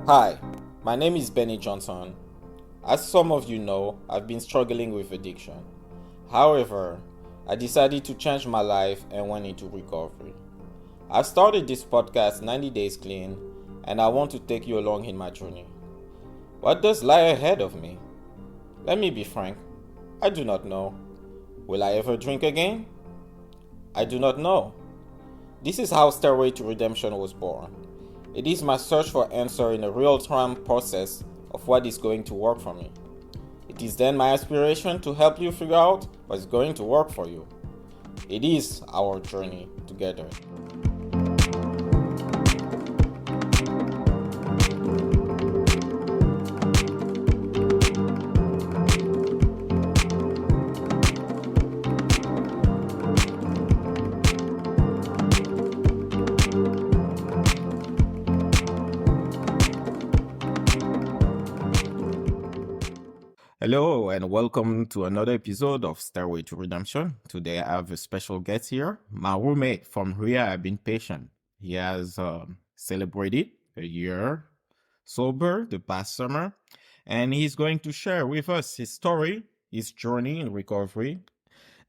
Hi, my name is Benny Johnson. As some of you know, I've been struggling with addiction. However, I decided to change my life and went into recovery. I started this podcast 90 Days Clean, and I want to take you along in my journey. What does lie ahead of me? Let me be frank, I do not know. Will I ever drink again? I do not know. This is how Stairway to Redemption was born. It is my search for answer in a real-time process of what is going to work for me. It is then my aspiration to help you figure out what's going to work for you. It is our journey together. Hello and welcome to another episode of Stairway to Redemption. Today I have a special guest here. My roommate from Ria has been patient. He has celebrated a year sober the past summer, and he's going to share with us his story, his journey in recovery,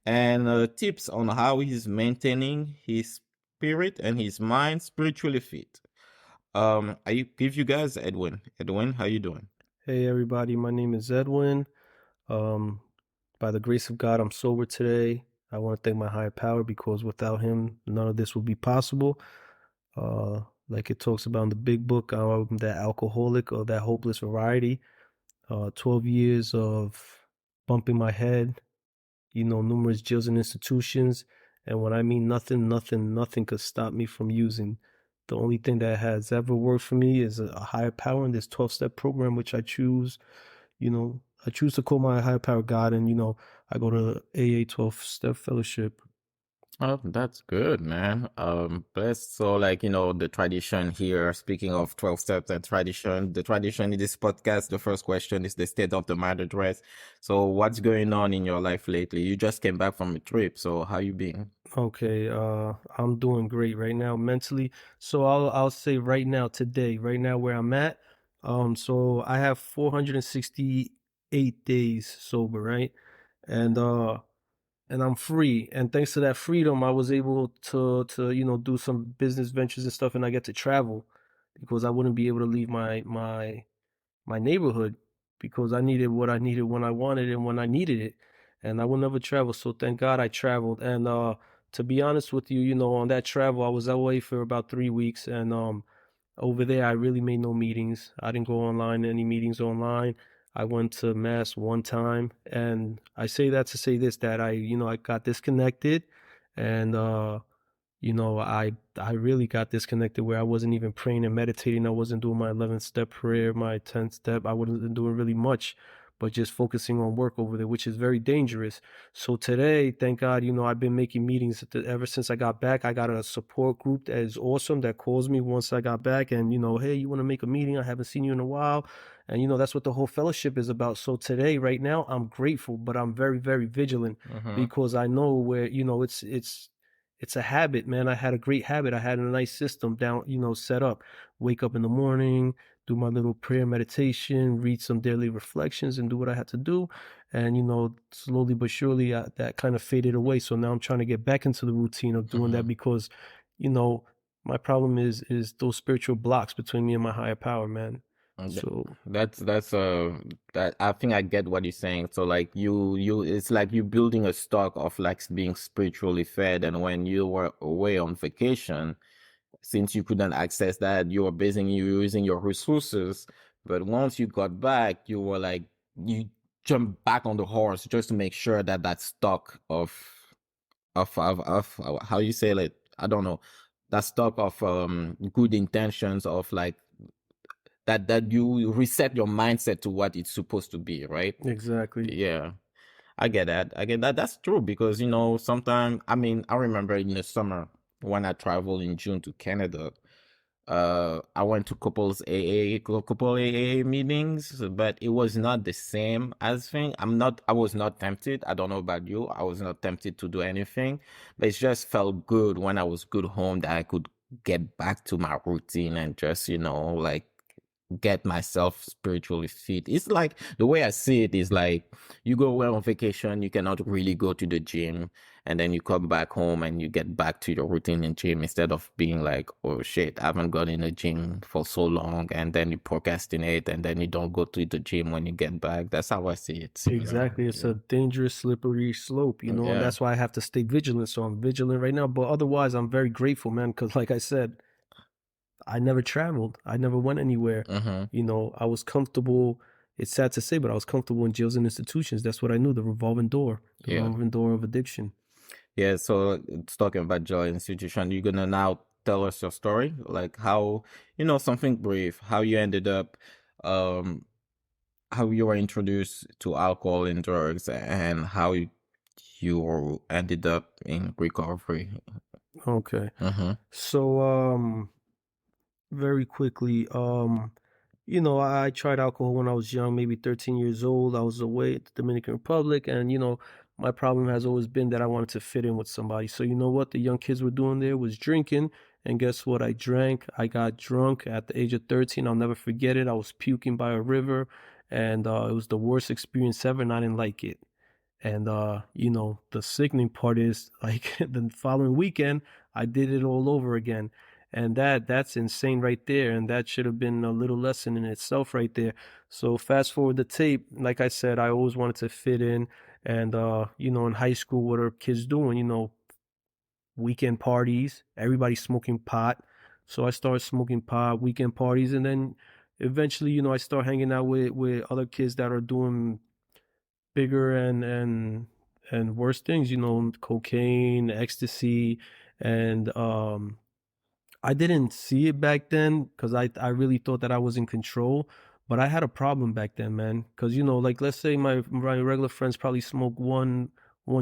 and tips on how he's maintaining his spirit and his mind spiritually fit. I give you guys Edwin. Edwin, how you doing? Hey everybody, my name is Edwin. By the grace of God, I'm sober today. I want to thank my higher power because without him, none of this would be possible. Like it talks about in the big book, I'm that alcoholic of that hopeless variety. 12 years of bumping my head, numerous jails and institutions. And when I mean nothing could stop me from using. The only thing that has ever worked for me is a higher power in this 12-step program, which I choose to call my higher power God, and I go to AA 12-step fellowship. Oh, that's good, man. Blessed. So, the tradition here, speaking of 12 steps and tradition, the tradition in this podcast, the first question is the state of the mind address. So, what's going on in your life lately? You just came back from a trip, so how you been? Okay, I'm doing great right now mentally. So I'll say right now, today, right now where I'm at. So I have 468 days sober, right? And and I'm free. And thanks to that freedom, I was able to do some business ventures and stuff, and I get to travel because I wouldn't be able to leave my neighborhood because I needed what I needed when I wanted it and when I needed it. And I will never travel. So thank God I traveled. And to be honest with you, on that travel, I was away for about 3 weeks. And over there, I really made no meetings. I didn't go online, any meetings online. I went to mass one time. And I say that to say this, that I got disconnected. And I really got disconnected where I wasn't even praying and meditating. I wasn't doing my 11th step prayer, my 10th step. I wasn't doing really much, but just focusing on work over there, which is very dangerous. So today, thank God, I've been making meetings ever since I got back. I got a support group that is awesome that calls me once I got back and, hey, you want to make a meeting? I haven't seen you in a while. And, that's what the whole fellowship is about. So today, right now, I'm grateful, but I'm very, very vigilant because I know where, it's a habit, man. I had a great habit. I had a nice system down, set up. Wake up in the morning, do my little prayer meditation, read some daily reflections, and do what I had to do. And slowly but surely, that kind of faded away. So now I'm trying to get back into the routine of doing that because, you know, my problem is those spiritual blocks between me and my higher power, man. Th- So That's that I think I get what you're saying. So you it's like you building a stock of like being spiritually fed, and when you were away on vacation, since you couldn't access that, you were using your resources. But once you got back, you were like you jumped back on the horse just to make sure that that stock of how you say it, I don't know, that stock of good intentions of like that you reset your mindset to what it's supposed to be, right? exactly. Yeah, I get that. I get that. That's true because sometimes I mean I remember in the summer when I traveled in June to Canada. I went to couple AA meetings, but it was not the same as thing. I was not tempted. I don't know about you. I was not tempted to do anything, but it just felt good when I was good home that I could get back to my routine and just, like get myself spiritually fit. It's like the way I see it is like you go away on vacation, you cannot really go to the gym, and then you come back home and you get back to your routine in gym instead of being like, oh shit, I haven't gone in the gym for so long, and then you procrastinate and then you don't go to the gym when you get back. That's how I see it. Exactly. It's a dangerous, slippery slope, you know, and Yeah. that's why I have to stay vigilant. So I'm vigilant right now. But otherwise, I'm very grateful, man, because like I said, I never traveled. I never went anywhere. Mm-hmm. You know, I was comfortable. It's sad to say, but I was comfortable in jails and institutions. That's what I knew, the Yeah. revolving door of addiction. Yeah, so it's talking about joy institution. You're gonna now tell us your story, like how, something brief, how you ended up, um, how you were introduced to alcohol and drugs, and how you ended up in recovery. Okay. Mm-hmm. So, very quickly, you know, I tried alcohol when I was young, maybe 13 years old. I was away at the Dominican Republic, and you know, my problem has always been that I wanted to fit in with somebody. So you know what the young kids were doing there was drinking, and guess what? I drank. I got drunk at the age of 13. I'll never forget it. I was puking by a river, and it was the worst experience ever, and I didn't like it. And you know, the sickening part is like the following weekend, I did it all over again. And that's insane right there. And that should have been a little lesson in itself right there. So fast forward the tape, like I said, I always wanted to fit in. And you know, in high school, what are kids doing? You know, weekend parties, everybody smoking pot. So I started smoking pot, weekend parties, and then eventually, you know, I start hanging out with other kids that are doing bigger and worse things, you know, cocaine, ecstasy, and I didn't see it back then because I really thought that I was in control, but I had a problem back then, man. Because you know, like let's say my regular friends probably smoke one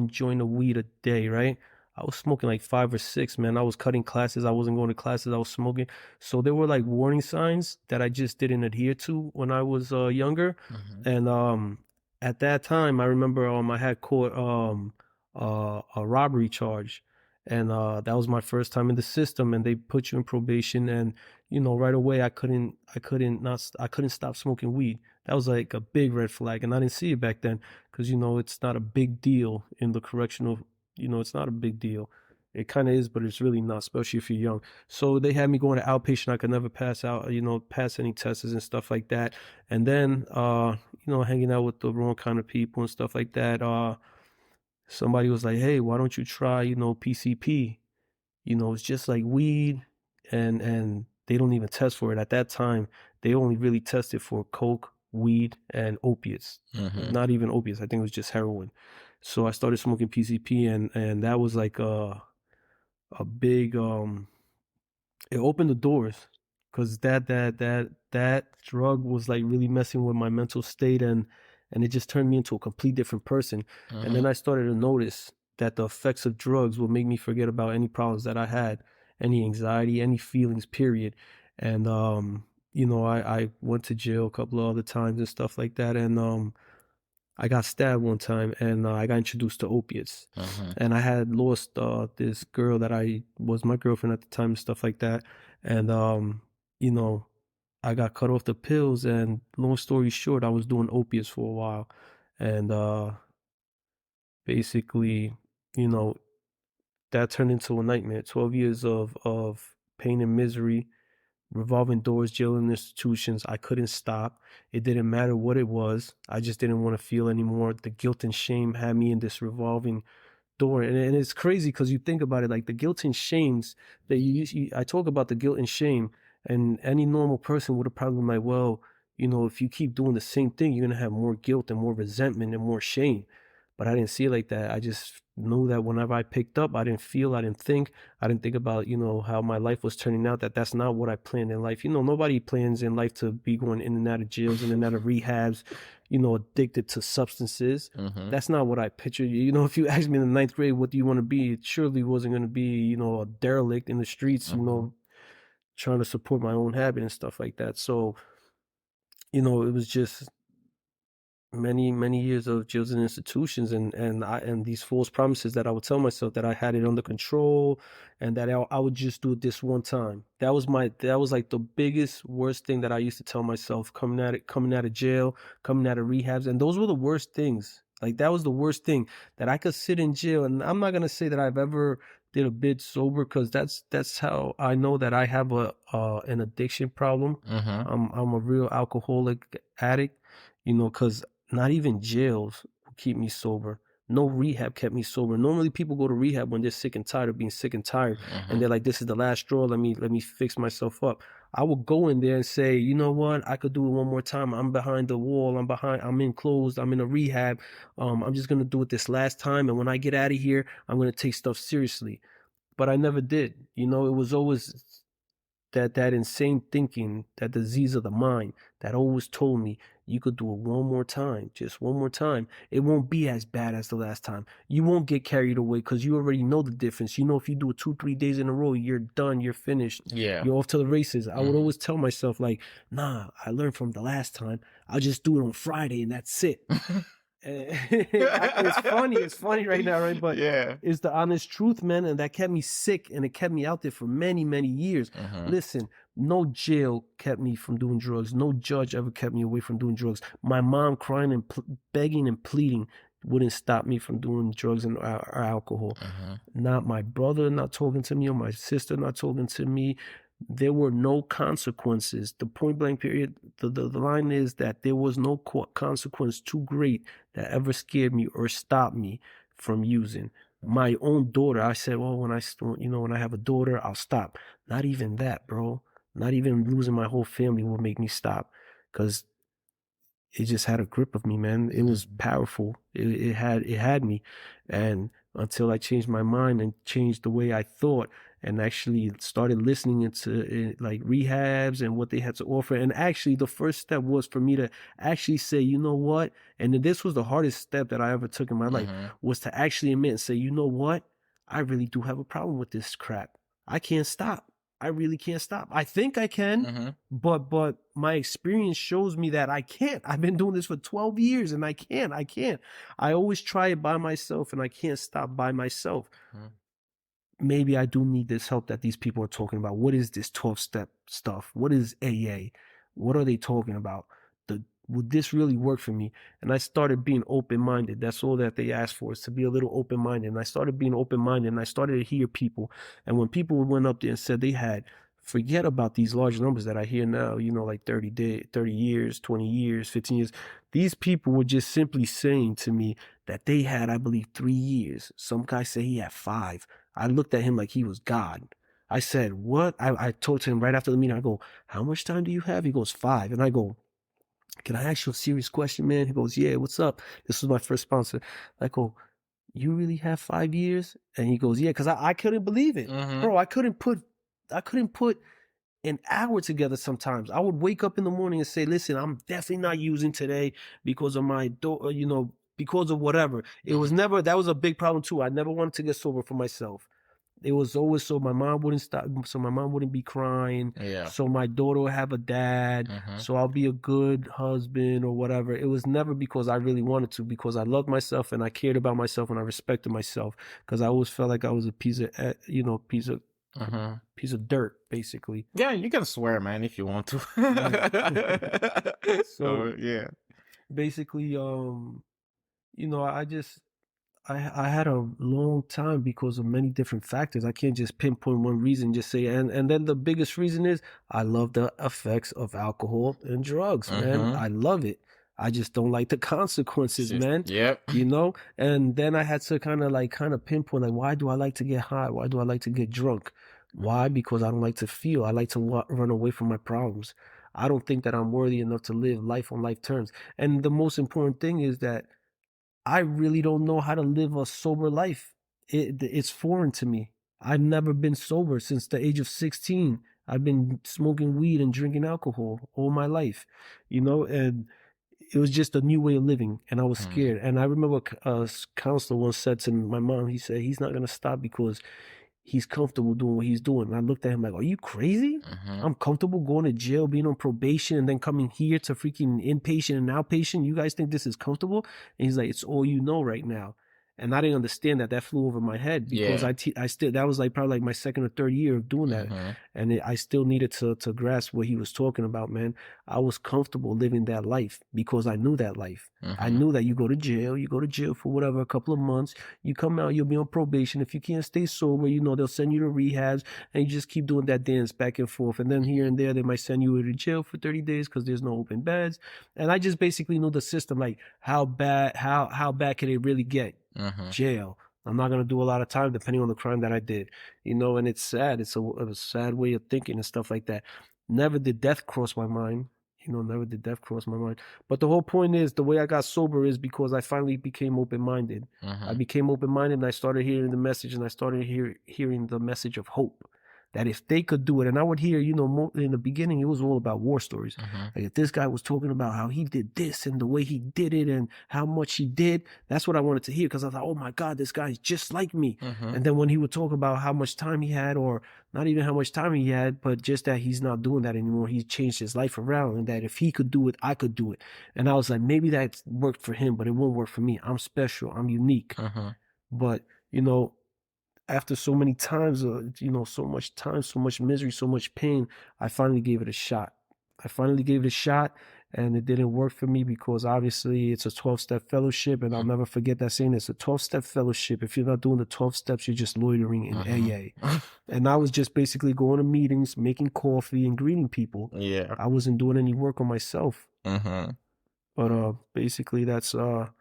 joint of weed a day, right? I was smoking like five or six, man. I was cutting classes. I wasn't going to classes. I was smoking. So there were like warning signs that I just didn't adhere to when I was younger. Mm-hmm. And at that time, I remember I had caught a robbery charge, and that was my first time in the system, and they put you in probation. And you know, right away I couldn't stop smoking weed. That was like a big red flag, and I didn't see it back then because you know it's not a big deal in the correctional. You know, it's not a big deal. It kind of is, but it's really not, especially if you're young. So they had me going to outpatient. I could never pass out, you know, pass any tests and stuff like that. And then, you know, hanging out with the wrong kind of people and stuff like that. Somebody was like, "Hey, why don't you try, you know, PCP? You know, it's just like weed, and they don't even test for it. At that time, they only really tested for coke, weed, and opiates. Mm-hmm. Not even opiates. I think it was just heroin. So I started smoking PCP, and that was like a big it opened the doors because that drug was like really messing with my mental state, and it just turned me into a complete different person. And then Mm-hmm. I started to notice that the effects of drugs would make me forget about any problems that I had, any anxiety, any feelings, period. And you know, I went to jail a couple of other times and stuff like that. And I got stabbed one time, and I got introduced to opiates. Mm-hmm. And I had lost this girl that I was my girlfriend at the time and stuff like that. And you know, I got cut off the pills, and long story short, I was doing opiates for a while. And basically, you know, that turned into a nightmare. 12 years of pain and misery, revolving doors, jail and institutions. I couldn't stop. It didn't matter what it was. I just didn't want to feel anymore. The guilt and shame had me in this revolving door. And it's crazy because you think about it, like the guilt and shames that I talk about the guilt and shame, and any normal person would have probably been like, well, you know, if you keep doing the same thing, you're going to have more guilt and more resentment and more shame. But I didn't see it like that. I just knew that whenever I picked up, I didn't feel, I didn't think about, you know, how my life was turning out, that's not what I planned in life. You know, nobody plans in life to be going in and out of jails, in and out of rehabs, you know, addicted to substances. Mm-hmm. That's not what I pictured. You know, if you asked me in the ninth grade, what do you want to be? It surely wasn't going to be, you know, a derelict in the streets, you Mm-hmm. know, trying to support my own habit and stuff like that. So, you know, it was just many years of jails and institutions, and these false promises that I would tell myself that I had it under control, and that I would just do it this one time. That was like the biggest worst thing that I used to tell myself coming out of jail, coming out of rehabs, and those were the worst things. Like that was the worst thing, that I could sit in jail. And I'm not gonna say that I've ever did a bit sober, because that's how I know that I have a an addiction problem. I'm a real alcoholic addict, because not even jails will keep me sober. No rehab kept me sober. Normally people go to rehab when they're sick and tired of being sick and tired, and they're like, this is the last straw, let me fix myself up. I would go in there and say, you know what, I could do it one more time. I'm behind the wall, I'm enclosed, I'm in a rehab. I'm just gonna do it this last time, and when I get out of here, I'm gonna take stuff seriously. But I never did. It was always that insane thinking, that disease of the mind that always told me, you could do it one more time, just one more time. It won't be as bad as the last time. You won't get carried away, because you already know the difference. If you do it 2-3 days in a row, you're done, you're finished. Yeah. You're off to the races. I would always tell myself, like, nah, I learned from the last time. I'll just do it on Friday and that's it. It's funny right now, right? But yeah, it's the honest truth, man. And that kept me sick, and it kept me out there for many years. Listen, no jail kept me from doing drugs. No judge ever kept me away from doing drugs. My mom crying and begging and pleading wouldn't stop me from doing drugs or alcohol. Not my brother not talking to me, or my sister not talking to me. There were no consequences. The point blank period, the line is that there was no consequence too great that ever scared me or stopped me from using. My own daughter, I said, well, when I have a daughter, I'll stop. Not even that, bro. Not even losing my whole family will make me stop, because it just had a grip of me, man. It was powerful. It had me. And until I changed my mind and changed the way I thought, and actually started listening into like rehabs and what they had to offer. And actually the first step was for me to actually say, you know what? And this was the hardest step that I ever took in my life, was to actually admit and say, you know what? I really do have a problem with this crap. I can't stop. I really can't stop. I think I can, but my experience shows me that I can't. I've been doing this for 12 years and I can't. I always try it by myself, and I can't stop by myself. Maybe I do need this help that these people are talking about. What is this 12-step stuff? What is AA? What are they talking about? Would this really work for me? And I started being open-minded. That's all that they asked for, is to be a little open-minded. And I started being open-minded, and I started to hear people. And when people went up there and said they had, forget about these large numbers that I hear now, like 30 years, 20 years, 15 years. These people were just simply saying to me that they had, I believe, 3 years. Some guy said he had 5. I looked at him like he was God. I said, what? I told him right after the meeting, I go, how much time do you have? He goes, 5. And I go, can I ask you a serious question, man? He goes, yeah, what's up? This was my first sponsor. I go, you really have 5 years? And he goes, yeah, because I couldn't believe it. Bro, I couldn't put an hour together sometimes. I would wake up in the morning and say, listen, I'm definitely not using today because of my because of whatever. It was never, that was a big problem too. I never wanted to get sober for myself. It was always so my mom wouldn't stop, so my mom wouldn't be crying. Yeah. So my daughter would have a dad. So I'll be a good husband or whatever. It was never because I really wanted to, because I loved myself and I cared about myself and I respected myself, because I always felt like I was a piece of dirt, basically. Yeah, you can swear, man, if you want to. So yeah, basically, I had a long time because of many different factors. I can't just pinpoint one reason, just say, and then the biggest reason is I love the effects of alcohol and drugs, man. I love it. I just don't like the consequences, man. Yep. And then I had to kind of pinpoint, like, why do I like to get high? Why do I like to get drunk? Why? Because I don't like to feel. I like to run away from my problems. I don't think that I'm worthy enough to live life on life terms. And the most important thing is that I really don't know how to live a sober life. It's foreign to me. I've never been sober since the age of 16. I've been smoking weed and drinking alcohol all my life, and it was just a new way of living, and I was scared. And I remember a counselor once said to my mom, he said, he's not going to stop because he's comfortable doing what he's doing. And I looked at him like, are you crazy? Mm-hmm. I'm comfortable going to jail, being on probation, and then coming here to freaking inpatient and outpatient. You guys think this is comfortable? And he's like, it's all you know right now. And I didn't understand that. That flew over my head because Yeah. I still, that was like probably like my second or third year of doing that. Mm-hmm. And I still needed to grasp what he was talking about, man. I was comfortable living that life because I knew that life. I Mm-hmm. knew that you go to jail for whatever, a couple of months. You come out, you'll be on probation. If you can't stay sober, they'll send you to rehabs, and you just keep doing that dance back and forth. And then here and there, they might send you to jail for 30 days because there's no open beds. And I just basically knew the system, like how bad can it really get? Mm-hmm. Jail. I'm not gonna do a lot of time depending on the crime that I did, and it's sad. It's a sad way of thinking and stuff like that. Never did death cross my mind. Never did death cross my mind. But the whole point is, the way I got sober is because I finally became open-minded. I Mm-hmm. became open-minded, and I started hearing the message, and I started hearing the message of hope. That if they could do it, and I would hear, more, in the beginning, it was all about war stories. Mm-hmm. Like if this guy was talking about how he did this and the way he did it and how much he did, that's what I wanted to hear, because I thought, oh my God, this guy's just like me. Mm-hmm. And then when he would talk about how much time he had, or not even how much time he had, but just that he's not doing that anymore, he changed his life around, and that if he could do it, I could do it. And I was like, maybe that worked for him, but it won't work for me. I'm special. I'm unique. Mm-hmm. But, after so many times, so much time, so much misery, so much pain, I finally gave it a shot. And it didn't work for me because obviously it's a 12-step fellowship, and I'll never forget that saying. It's a 12-step fellowship. If you're not doing the 12 steps, you're just loitering in AA. And I was just basically going to meetings, making coffee, and greeting people. Yeah. I wasn't doing any work on myself. Mm-hmm. But basically that's a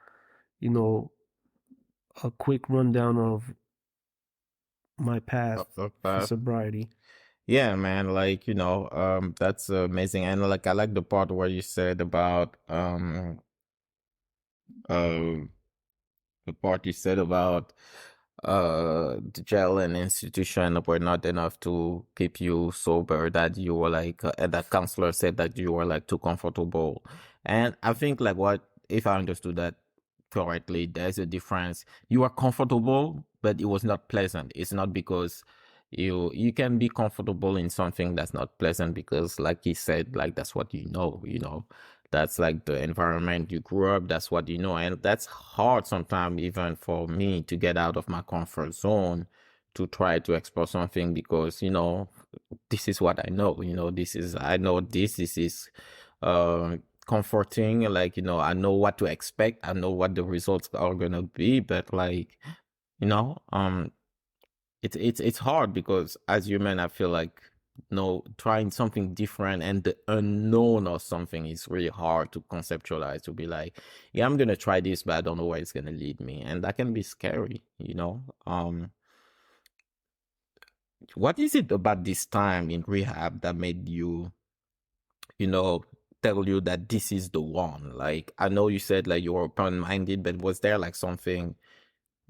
quick rundown of my path for sobriety. Yeah, man, like, that's amazing. And like I like the part where you said about uh the part you said about the jail and institution were not enough to keep you sober, that you were like and that counselor said that you were like too comfortable. And I think like, what if I understood that correctly, there's a difference. You are comfortable, but it was not pleasant. It's not because you can be comfortable in something that's not pleasant because, like he said, like that's what that's like the environment you grew up, that's what and that's hard sometimes even for me to get out of my comfort zone to try to explore something, because this is what I know. This is comforting, like I know what to expect, I know what the results are gonna be, but like you know um it's hard because as human I feel like trying something different and the unknown or something is really hard to conceptualize, to be like, yeah, I'm gonna try this, but I don't know where it's gonna lead me, and that can be scary. What is it about this time in rehab that made you know tell you that this is the one? Like, I know you said like you were open-minded, but was there like something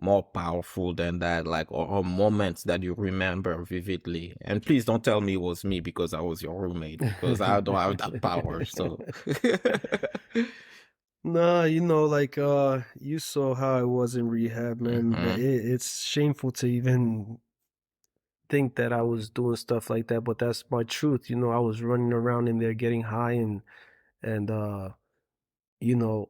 more powerful than that, like, or moments that you remember vividly? And please don't tell me it was me because I was your roommate, because I don't have that power. So Nah, like you saw how I was in rehab, man. hmm It's shameful to even think that I was doing stuff like that, but that's my truth. I was running around in there getting high, and you know,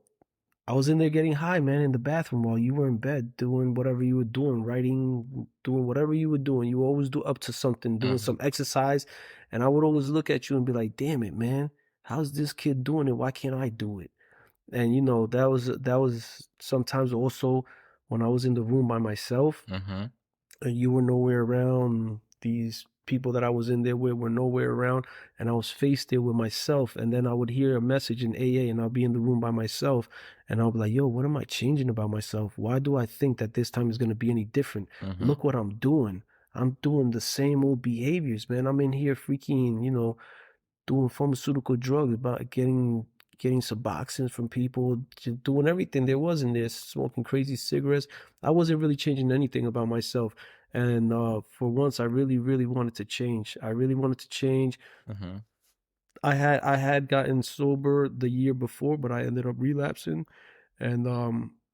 I was in there getting high, man, in the bathroom while you were in bed doing whatever you were doing, writing, doing whatever you were doing. You always do up to something, doing hmm some exercise, and I would always look at you and be like, "Damn it, man. How's this kid doing it? Why can't I do it?" And that was sometimes also when I was in the room by myself hmm and you were nowhere around. These people that I was in there with were nowhere around, and I was faced there with myself. And then I would hear a message in AA, and I'll be in the room by myself, and I'll be like, "Yo, what am I changing about myself? Why do I think that this time is gonna be any different? hmm Look what I'm doing. I'm doing the same old behaviors, man. I'm in here freaking, doing pharmaceutical drugs, about getting Suboxone from people, just doing everything there was in there, smoking crazy cigarettes. I wasn't really changing anything about myself. And for once, I really, really wanted to change. I really wanted to change. hmm I had gotten sober the year before, but I ended up relapsing. And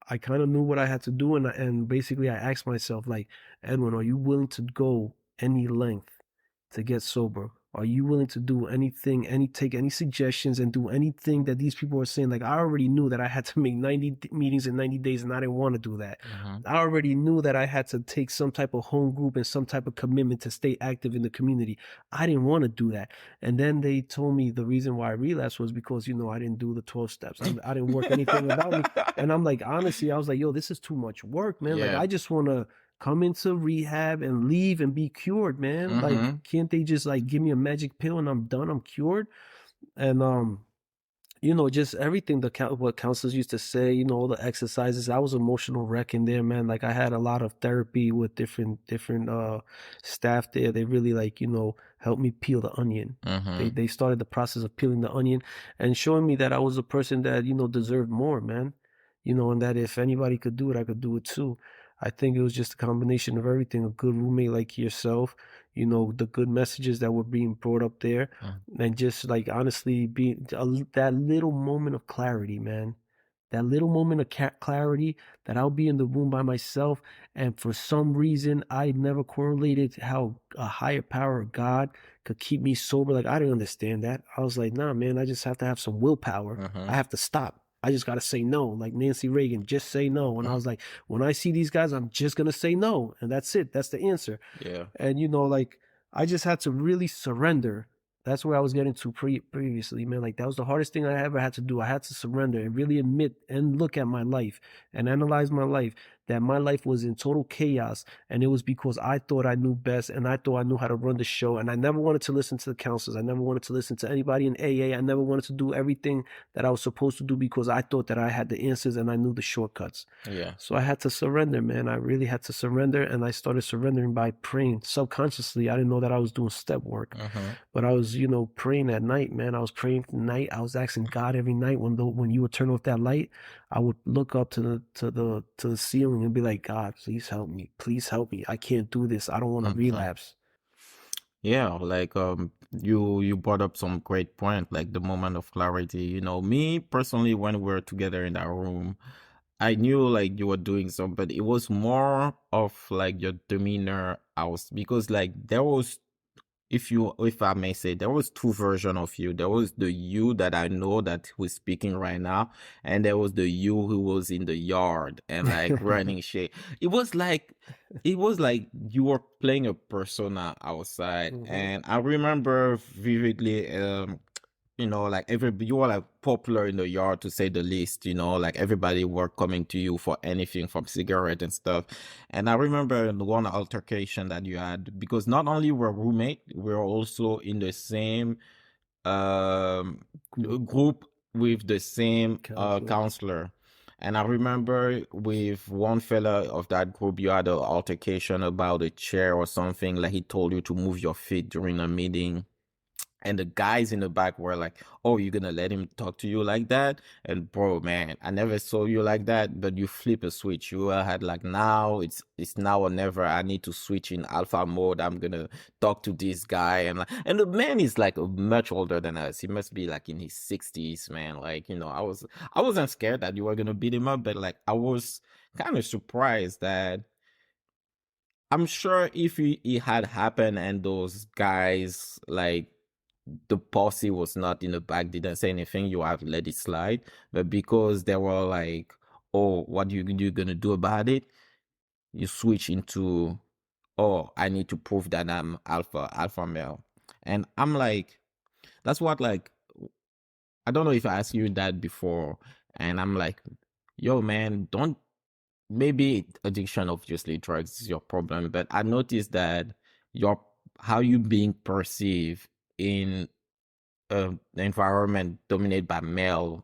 I kind of knew what I had to do, and basically I asked myself, like, Edwin, are you willing to go any length to get sober? Are you willing to do anything, take any suggestions and do anything that these people are saying? Like, I already knew that I had to make 90 meetings in 90 days, and I didn't want to do that. Mm-hmm. I already knew that I had to take some type of home group and some type of commitment to stay active in the community. I didn't want to do that. And then they told me the reason why I relapsed was because, I didn't do the 12 steps. I didn't work anything about me. And I'm like, honestly, I was like, yo, this is too much work, man. Like, Yeah. I just want to come into rehab and leave and be cured, man. Like, Mm-hmm. can't they just like give me a magic pill and I'm done? I'm cured. And just everything what counselors used to say, all the exercises. I was emotional wreck in there, man. Like, I had a lot of therapy with different staff there. They really, like, helped me peel the onion. Mm-hmm. They started the process of peeling the onion and showing me that I was a person that, deserved more, man. And that if anybody could do it, I could do it too. I think it was just a combination of everything, a good roommate like yourself, the good messages that were being brought up there, and just like honestly being that little moment of clarity, man. That little moment of clarity that I'll be in the room by myself, and for some reason I never correlated how a higher power of God could keep me sober. Like, I didn't understand that. I was like, nah, man, I just have to have some willpower. Mm-hmm. I have to stop. I just gotta say no, like Nancy Reagan, just say no. And I was like, when I see these guys, I'm just gonna say no, and that's it. That's the answer. Yeah. And like, I just had to really surrender. That's where I was getting to previously, man. Like, that was the hardest thing I ever had to do. I had to surrender and really admit and look at my life and analyze my life, that my life was in total chaos. And it was because I thought I knew best and I thought I knew how to run the show. And I never wanted to listen to the counselors. I never wanted to listen to anybody in AA. I never wanted to do everything that I was supposed to do because I thought that I had the answers and I knew the shortcuts. Yeah. So I had to surrender, man. I really had to surrender. And I started surrendering by praying subconsciously. I didn't know that I was doing step work, but I was, praying at night, man. I was praying at night. I was asking God every night when you would turn off that light, I would look up to the ceiling and be like, God, please help me. Please help me. I can't do this. I don't want to relapse. Yeah, like you brought up some great point, like the moment of clarity. Me personally, when we were together in that room, I knew like you were doing something, but it was more of like your demeanor. Because like there was, if I may say, there was two versions of you. There was the you that I know that who's speaking right now, and there was the you who was in the yard and like running shit. It was like you were playing a persona outside. And I remember vividly, like you were like popular in the yard, to say the least. Like everybody were coming to you for anything from cigarette and stuff. And I remember one altercation that you had, because not only were roommate, we were also in the same group with the same counselor. And I remember with one fella of that group, you had an altercation about a chair or something. Like, he told you to move your feet during a meeting. And the guys in the back were like, "Oh, you're gonna let him talk to you like that?" And bro, man, I never saw you like that. But you flip a switch. You had like, now it's now or never. I need to switch in alpha mode. I'm gonna talk to this guy. And the man is like much older than us. He must be like in his 60s, man. Like, I wasn't scared that you were gonna beat him up, but like I was kind of surprised that. I'm sure if it had happened and those guys, like, the posse was not in the back, didn't say anything, you have let it slide. But because they were like, "Oh, what you gonna do about it?" You switch into, "Oh, I need to prove that I'm alpha male." And I'm like, that's what, like, I don't know if I asked you that before. And I'm like, yo, man, don't. Maybe addiction, obviously, drugs is your problem, but I noticed that your how you being perceived in the environment dominated by male,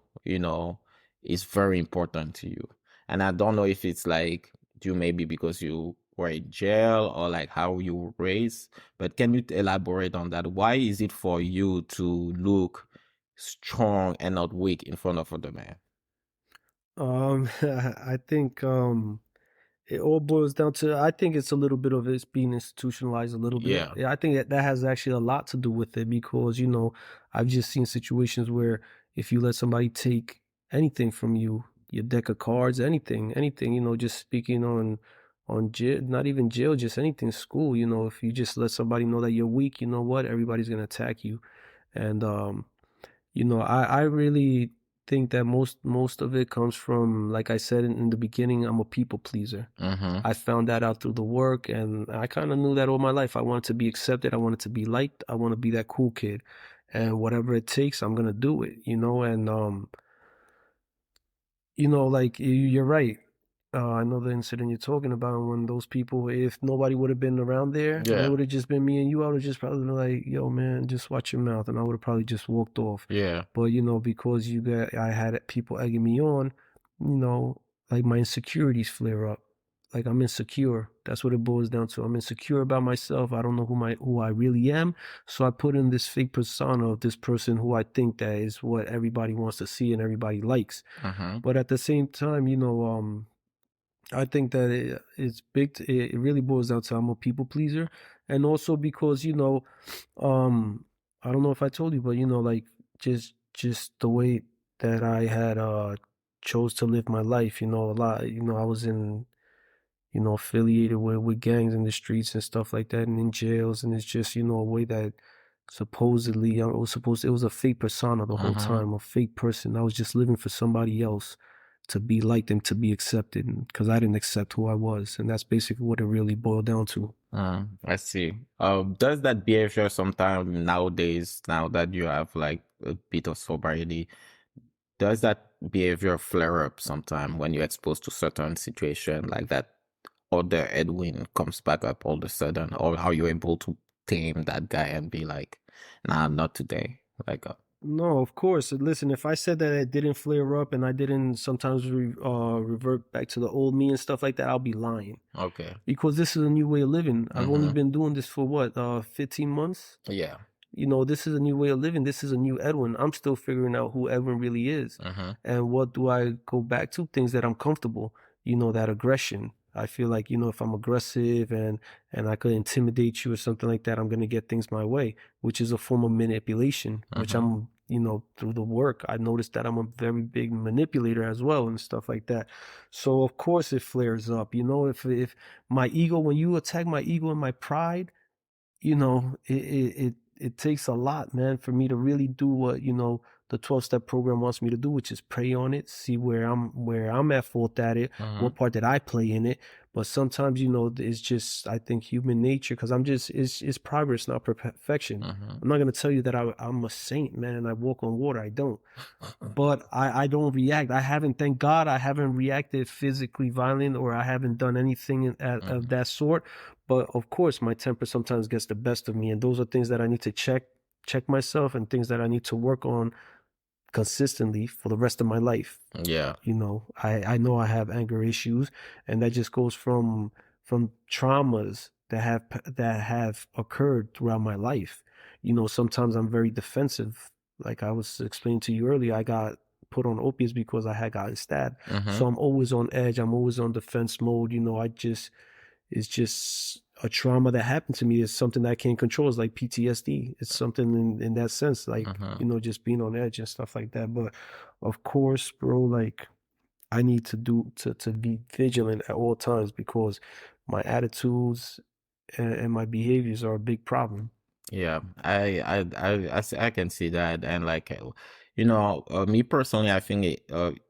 is very important to you. And I don't know if it's like you, maybe because you were in jail, or like how you were raised, but can you elaborate on that? Why is it for you to look strong and not weak in front of other men? I think it all boils down to, I think it's a little bit of it's being institutionalized a little bit. Yeah. Yeah, I think that has actually a lot to do with it, because I've just seen situations where if you let somebody take anything from you, your deck of cards, anything, just speaking on jail, not even jail, just anything, school, if you just let somebody know that you're weak, you know what, everybody's gonna attack you. And I really think that most of it comes from, like I said in the beginning, I'm a people pleaser. Mm-hmm. I found that out through the work, and I kind of knew that all my life. I wanted to be accepted. I wanted to be liked. I want to be that cool kid, and whatever it takes, I'm gonna do it. And like you're right. I know the incident you're talking about when those people, if nobody would have been around there and it Yeah. would have just been me and you, I would have just probably been like, yo, man, just watch your mouth. And I would have probably just walked off. Yeah. But, because I had people egging me on, like my insecurities flare up. Like I'm insecure. That's what it boils down to. I'm insecure about myself. I don't know who I really am. So I put in this fake persona of this person who I think that is what everybody wants to see and everybody likes. Mm-hmm. But at the same time, I think that it's big. It really boils down to I'm a people pleaser, and also because um, I don't know if I told you, but like just the way that I had chose to live my life. A lot. I was in affiliated with gangs in the streets and stuff like that, and in jails, and it's just a way that supposedly it was a fake persona the whole Mm-hmm. time, a fake person. I was just living for somebody else to be liked and to be accepted, because I didn't accept who I was, and that's basically what it really boiled down to. I see. Does that behavior sometime nowadays, now that you have like a bit of sobriety, does that behavior flare up sometime when you're exposed to certain situation like that, or the Edwin comes back up all of a sudden, or how you're able to tame that guy and be like, nah, not today. Like, No, of course. Listen, if I said that it didn't flare up and I didn't sometimes revert back to the old me and stuff like that, I'll be lying. okay. Because this is a new way of living. I've only Mm-hmm. been doing this for what, 15 months? Yeah. This is a new way of living. This is a new Edwin. I'm still figuring out who Edwin really is. Mm-hmm. And what do I go back to? Things that I'm comfortable, that aggression. I feel like, if I'm aggressive and I could intimidate you or something like that, I'm going to get things my way, which is a form of manipulation, which Mm-hmm. I'm, through the work, I noticed that I'm a very big manipulator as well and stuff like that. So of course it flares up, if my ego, when you attack my ego and my pride, it takes a lot, man, for me to really do what, the 12-step program wants me to do, which is pray on it, see where I'm at fault at it, Mm-hmm. what part did I play in it. But sometimes, it's just, I think, human nature, because it's progress, not perfection. Mm-hmm. I'm not going to tell you that I'm a saint, man, and I walk on water. I don't. But I don't react. Thank God, I haven't reacted physically violent, or I haven't done anything of Mm-hmm. that sort. But of course, my temper sometimes gets the best of me. And those are things that I need to check myself, and things that I need to work on consistently for the rest of my life. Yeah. I know I have anger issues, and that just goes from traumas that have occurred throughout my life. Sometimes I'm very defensive. Like I was explaining to you earlier, I got put on opiates because I had gotten stabbed. Mm-hmm. So I'm always on edge. I'm always on defense mode. It's just a trauma that happened to me. It's something that I can't control. It's like PTSD. It's something in that sense, like, Mm-hmm. just being on edge and stuff like that. But of course, bro, like I need to be vigilant at all times, because my attitudes and my behaviors are a big problem. Yeah, I can see that, and like, me personally, I think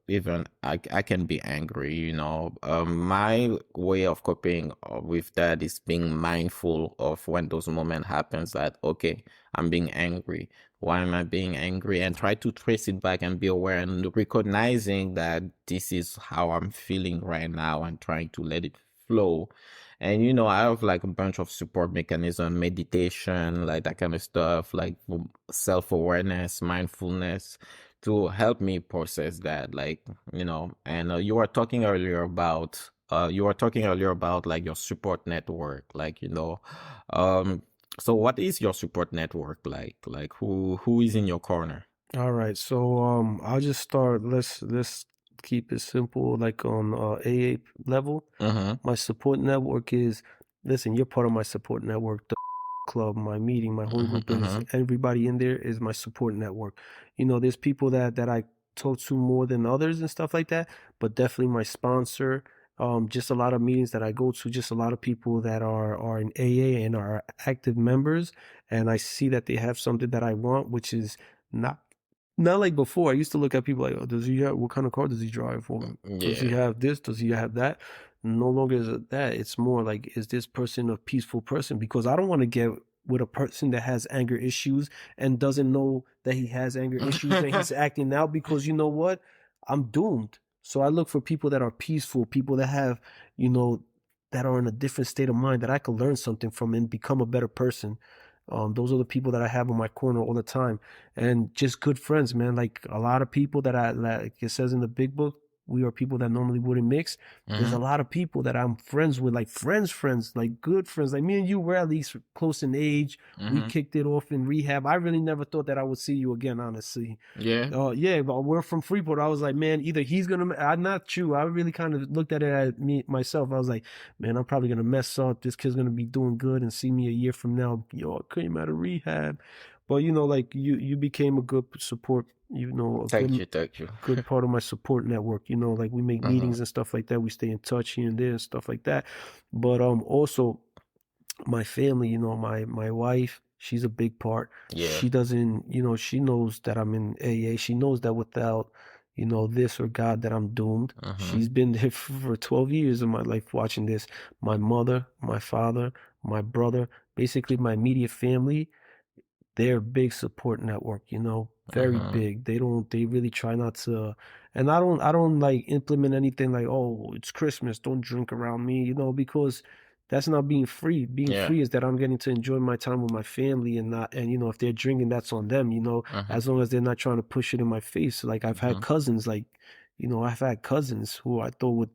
even I can be angry. My way of coping with that is being mindful of when those moments happens. That okay, I'm being angry. Why am I being angry? And try to trace it back and be aware and recognizing that this is how I'm feeling right now, and trying to let it flow. And I have like a bunch of support mechanism, meditation, like that kind of stuff, like self-awareness, mindfulness, to help me process that. Like, and you were talking earlier about like your support network, like, um, so what is your support network like? Like who is in your corner? All right, so I'll just start. Let's keep it simple, like on AA level. Mm-hmm. My support network is, listen, you're part of my support network. The club, my meeting, my home Mm-hmm. group is Mm-hmm. everybody in there is my support network. There's people that I talk to more than others and stuff like that, but definitely my sponsor. Just a lot of meetings that I go to, just a lot of people that are in AA and are active members, and I see that they have something that I want, which is not not like before. I used to look at people like, oh, does he have, what kind of car does he drive? Or does he Yeah. have this? Does he have that? No longer is it that. It's more like, is this person a peaceful person? Because I don't want to get with a person that has anger issues and doesn't know that he has anger issues and he's acting out, because you know what? I'm doomed. So I look for people that are peaceful, people that have, you know, that are in a different state of mind that I could learn something from and become a better person. Those are the people that I have in my corner all the time, and just good friends, man. Like a lot of people that like it says in the big book, we are people that normally wouldn't mix. There's a Mm-hmm. lot of people that I'm friends with, like friends, like good friends. Like me and you were at least close in age. We Mm-hmm. kicked it off in rehab. I really never thought that I would see you again, honestly. Yeah. Yeah, but we're from Freeport. I was like, man, either he's gonna, I'm not you. I really kind of looked at it at me myself. I was like, man, I'm probably gonna mess up. This kid's gonna be doing good and see me a year from now. Yo, I came out of rehab, but you know, like you became a good support. You know, a Thank you. Thank you. good part of my support network. You know, like we make Mm-hmm. meetings and stuff like that. We stay in touch here and there and stuff like that. But also my family, you know, my wife, she's a big part. Yeah. She doesn't, you know, she knows that I'm in AA. She knows that without, you know, this or God, that I'm doomed. Mm-hmm. She's been there for 12 years of my life watching this. My mother, my father, my brother, basically my immediate family, they're a big support network, you know, very Mm-hmm. big. They really try not to, and I don't like implement anything like, oh, it's Christmas, don't drink around me, you know, because that's not being free. Being Yeah. free is that I'm getting to enjoy my time with my family and not, and you know, if they're drinking, that's on them, you know, Mm-hmm. as long as they're not trying to push it in my face. Like I've had Mm-hmm. cousins, like, you know, I've had cousins who I thought would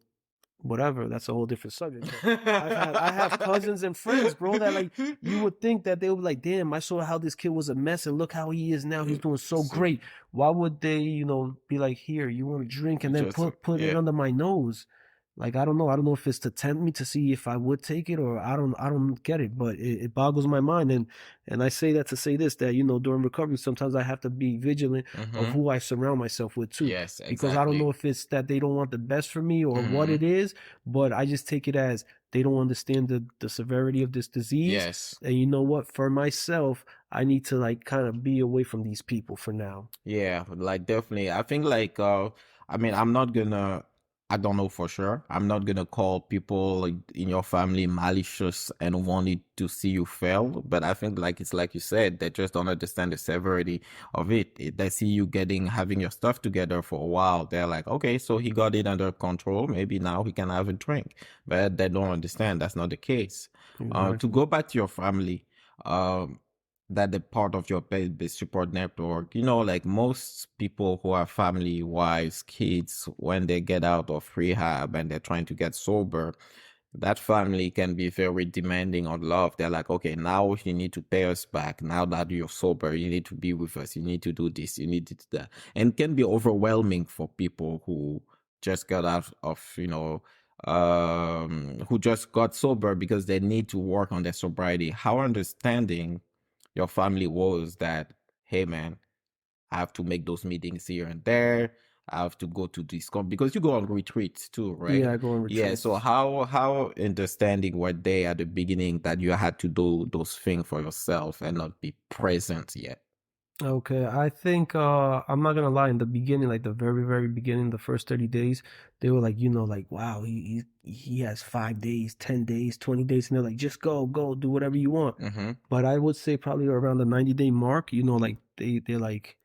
whatever, that's a whole different subject. But I have cousins and friends, bro, that like you would think that they would be like, damn, I saw how this kid was a mess and look how he is now. He's doing so So great. Why would they, you know, be like, here, you want to drink and then just put it yeah. under my nose? Like I don't know. I don't know if it's to tempt me to see if I would take it, or I don't get it, but it boggles my mind. And I say that to say this, that, you know, during recovery, sometimes I have to be vigilant of Mm-hmm. who I surround myself with too. Yes, Because I don't know exactly. if it's that they don't want the best for me or what Mm-hmm. it is, but I just take it as they don't understand the severity of this disease. Yes. And you know what? For myself, I need to like kind of be away from these people for now. Yeah, like definitely. I think like I mean I'm not gonna I don't know for sure. I'm not gonna call people like in your family malicious and wanting to see you fail, but I think like it's like you said, they just don't understand the severity of it. They see you having your stuff together for a while. They're like, okay, so he got it under control. Maybe now he can have a drink. But they don't understand that's not the case. To Exactly. go back to your family, um that the part of your base support network. You know, like most people who are family, wives, kids, when they get out of rehab and they're trying to get sober, that family can be very demanding on love. They're like, okay, now you need to pay us back. Now that you're sober, you need to be with us. You need to do this. You need to do that. And it can be overwhelming for people who just got out of, who just got sober because they need to work on their sobriety. How understanding your family was that, hey man, I have to make those meetings here and there. I have to go to this because you go on retreats too, Yeah, right? I go on Yeah. So retreats. how understanding were they at the beginning that you had to do those things for yourself and not be present yet? Okay, I think I'm not gonna lie, in the beginning, like the very, very beginning, the first 30 days, they were like, you know, like, wow, he has 5 days, 10 days, 20 days, and they're like, just go, do whatever you want. Mm-hmm. But I would say probably around the 90-day mark, you know, like they're like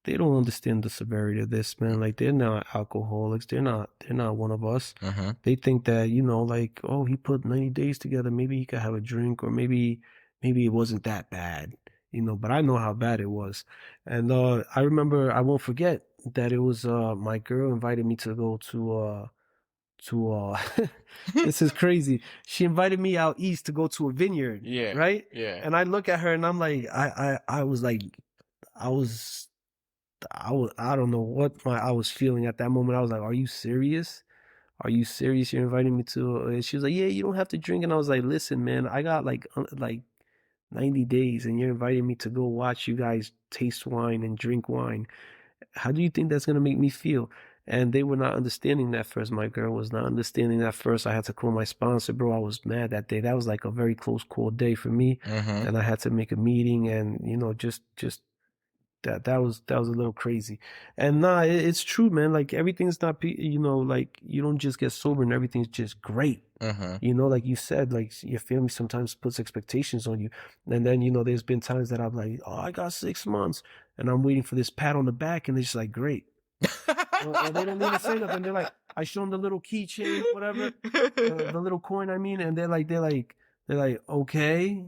they don't understand the severity of this, man. Like they're not alcoholics. They're not one of us. Mm-hmm. They think that, you know, like, oh, he put 90 days together. Maybe he could have a drink, or maybe it wasn't that bad, you know, but I know how bad it was. And, I remember, I won't forget that it was, my girl invited me to go to this is crazy. She invited me out east to go to a vineyard, Yeah. right? Yeah. And I look at her and I'm like, I was like, I was I don't know what I was feeling at that moment. I was like, "Are you serious? Are you serious? You're inviting me to?" And she was like, "Yeah, you don't have to drink." And I was like, "Listen, man, I got like 90 days, and you're inviting me to go watch you guys taste wine and drink wine." how do you think that's gonna make me feel? And they were not understanding that first. My girl was not understanding that first. I had to call my sponsor, bro. I was mad that day. That was like a very close call day for me. Mm-hmm. And I had to make a meeting and, just that was a little crazy. And nah, it's true, man. Like everything's not, like you don't just get sober and everything's just great. Mm-hmm. Like you said, like your family sometimes puts expectations on you. And then, there's been times that I'm like, oh, I got 6 months and I'm waiting for this pat on the back and they're just like, great. Or they don't even say nothing. They're like, I show them the little keychain, whatever, the little coin, I mean, and they're like, okay,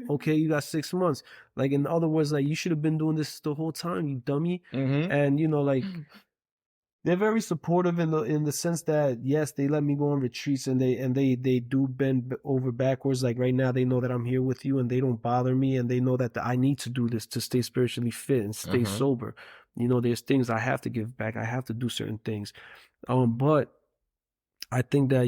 okay, you got 6 months. Like in other words, like you should have been doing this the whole time, you dummy. Mm-hmm. And like they're very supportive in the sense that yes, they let me go on retreats and they do bend over backwards. Like right now, they know that I'm here with you and they don't bother me and they know that I need to do this to stay spiritually fit and stay Mm-hmm. sober. There's things I have to give back. I have to do certain things. But I think that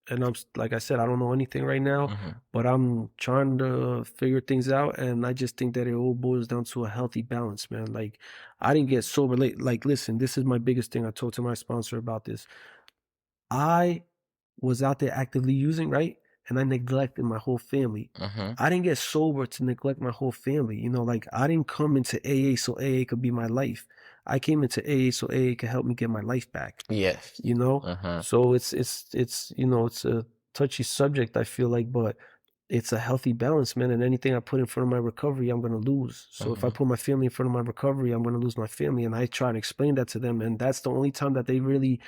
and I'm like I said, I don't know anything right now, Mm-hmm. but I'm trying to figure things out, and I just think that it all boils down to a healthy balance, man. Like I didn't get sober late. Like, listen, this is my biggest thing. I talked to my sponsor about this. I was out there actively using, right? And I neglected my whole family. Mm-hmm. I didn't get sober to neglect my whole family. Like I didn't come into AA so AA could be my life. I came into AA so AA could help me get my life back. Yes. Mm-hmm. So it's it's a touchy subject, I feel like, but it's a healthy balance, man. And anything I put in front of my recovery, I'm gonna lose. So if I put my family in front of my recovery, I'm gonna lose my family. And I try to explain that to them, and that's the only time that they really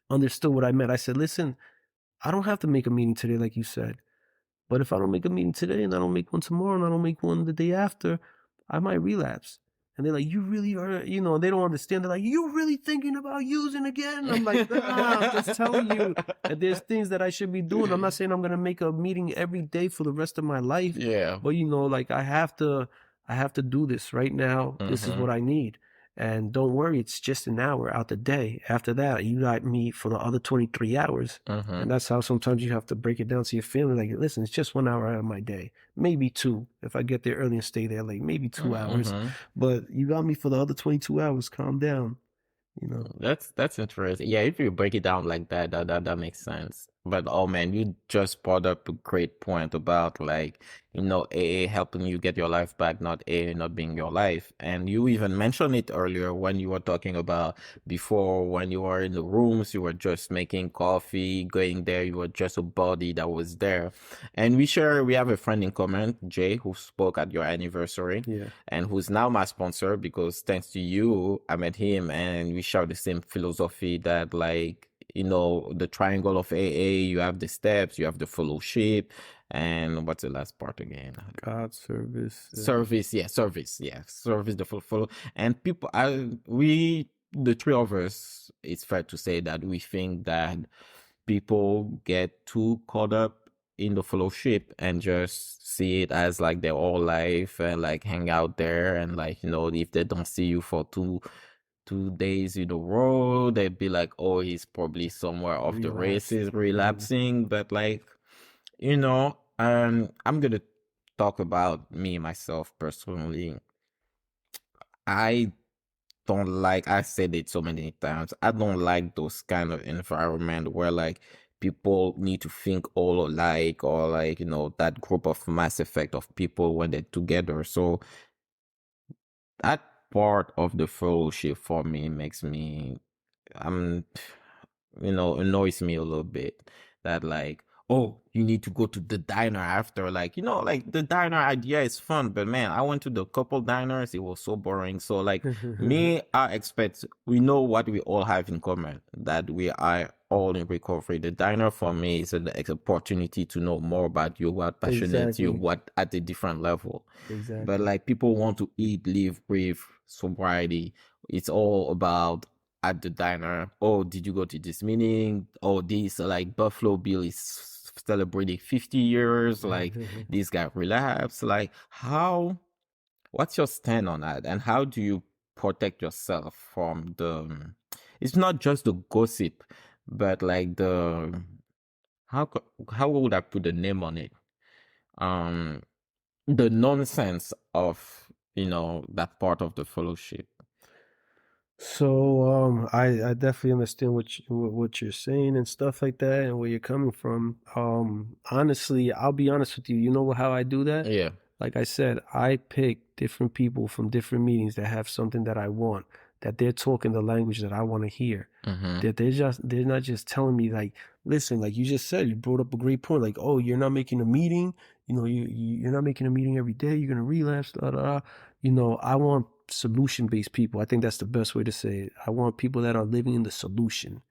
understood what I meant. I said, listen, I don't have to make a meeting today, like you said. But if I don't make a meeting today and I don't make one tomorrow and I don't make one the day after, I might relapse. And they're like, you really are, they don't understand. They're like, you really thinking about using again? I'm like, nah, I'm just telling you that there's things that I should be doing. I'm not saying I'm going to make a meeting every day for the rest of my life. Yeah. But, like I have to do this right now. This is what I need. And don't worry, it's just an hour out the day. After that, you got me for the other 23 hours. And that's how sometimes you have to break it down to your family. Like, listen, it's just 1 hour out of my day. Maybe 2. If I get there early and stay there late, maybe 2 hours. But you got me for the other 22 hours. Calm down. That's interesting. Yeah, if you break it down like that, that makes sense. But oh man, you just brought up a great point about like, AA helping you get your life back, not AA not being your life. And you even mentioned it earlier when you were talking about before when you were in the rooms, you were just making coffee, going there, you were just a body that was there. And we have a friend in common, Jay, who spoke at your anniversary. Yeah. And who's now my sponsor because thanks to you, I met him and we share the same philosophy that like, the triangle of AA, you have the steps, you have the fellowship, and what's the last part again? God, service. Service, the follow. And the three of us, it's fair to say that we think that people get too caught up in the fellowship and just see it as like their whole life and like hang out there and like, if they don't see you for two days in a row, they'd be like, oh, he's probably somewhere off the races, relapsing. But like, I'm gonna talk about me myself personally. I said it so many times, I don't like those kind of environment where like people need to think all alike or like, that group of Mass Effect of people when they're together. So that part of the fellowship for me makes me, annoys me a little bit that like, oh, you need to go to the diner after, like, like the diner idea is fun, but man, I went to the couple diners, it was so boring. So like me, I expect, we know what we all have in common, that we are all in recovery. The diner for me is an opportunity to know more about you, what passionates you, what at a different level. Exactly. But like people want to eat, live, breathe, sobriety. It's all about at the diner. Oh, did you go to this meeting? Oh, this like Buffalo Bill is celebrating 50 years. Like this guy relapsed. Like what's your stand on that? And how do you protect yourself from it's not just the gossip, but like how would I put the name on it? The nonsense of, that part of the fellowship. So I definitely understand what you're saying and stuff like that and where you're coming from. Honestly, I'll be honest with you. You know how I do that? Yeah. Like I said, I pick different people from different meetings that have something that I want, that they're talking the language that I want to hear. Mm-hmm. That they're not just telling me like, listen, like you just said, you brought up a great point. Like, oh, you're not making a meeting. You know, you're not making a meeting every day. You're gonna relapse. Da, da, da. You know, I want solution-based people. I think that's the best way to say it. I want people that are living in the solution.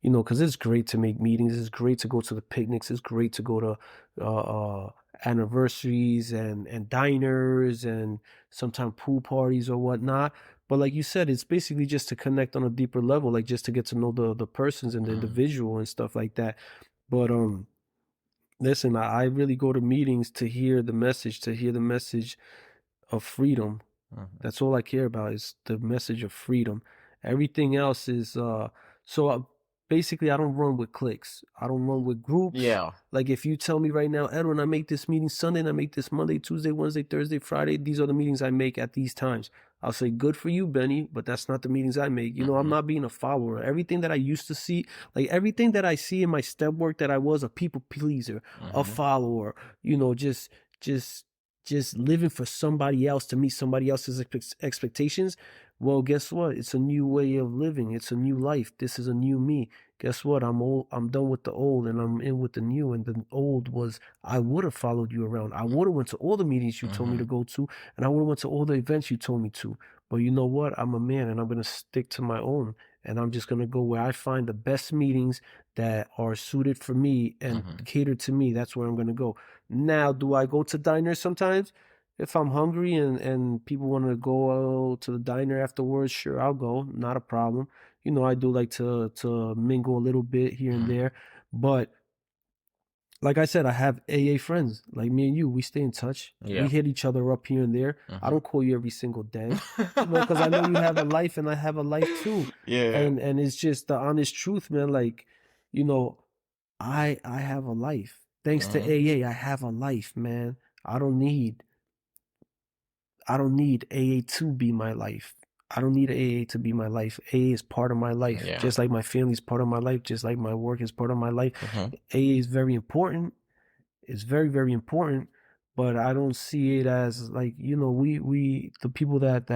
You know, because it's great to make meetings. It's great to go to the picnics. It's great to go to anniversaries and diners and sometimes pool parties or whatnot. But like you said, it's basically just to connect on a deeper level, like just to get to know the persons and the Mm-hmm. individual and stuff like that. But listen, I really go to meetings to hear the message of freedom. Mm-hmm. That's all I care about is the message of freedom. Everything else is so basically I don't run with cliques. I don't run with groups. Yeah. Like if you tell me right now, Edwin, I make this meeting Sunday and I make this Monday, Tuesday, Wednesday, Thursday, Friday, these are the meetings I make at these times. I'll say good for you, Benny, but that's not the meetings I make. You know, I'm Mm-hmm. not being a follower. Everything that I used to see, like everything that I see in my step work that I was a people pleaser, a Mm-hmm. follower, you know, just just living for somebody else to meet somebody else's expectations. Well, guess what? It's a new way of living. It's a new life. This is a new me. Guess what? I'm old. I'm done with the old and I'm in with the new. And the old was I would have followed you around. I would have went to all the meetings you told me Mm-hmm. to go to, and I would have went to all the events you told me to. But you know what? I'm a man and I'm gonna stick to my own. And I'm just gonna go where I find the best meetings that are suited for me and Mm-hmm. catered to me. That's where I'm gonna go. Now, do I go to diners sometimes? If I'm hungry and people want to go to the diner afterwards, sure, I'll go. Not a problem. You know, I do like to mingle a little bit here and Mm-hmm. there. But like I said, I have AA friends like me and you. We stay in touch. We Yeah. hit each other up here and there. I Mm-hmm. don't call you every single day, you know, because I know you have a life and I have a life too. Yeah. And it's just the honest truth, man. Like, you know, I have a life. Thanks to Mm-hmm. AA, I have a life, man. I don't need I don't need AA to be my life. I don't need AA to be my life. AA is part of my life, Yeah. just like my family is part of my life, just like my work is part of my life. Mm-hmm. AA is very important. It's very, very important, but I don't see it as like, you know, we the people that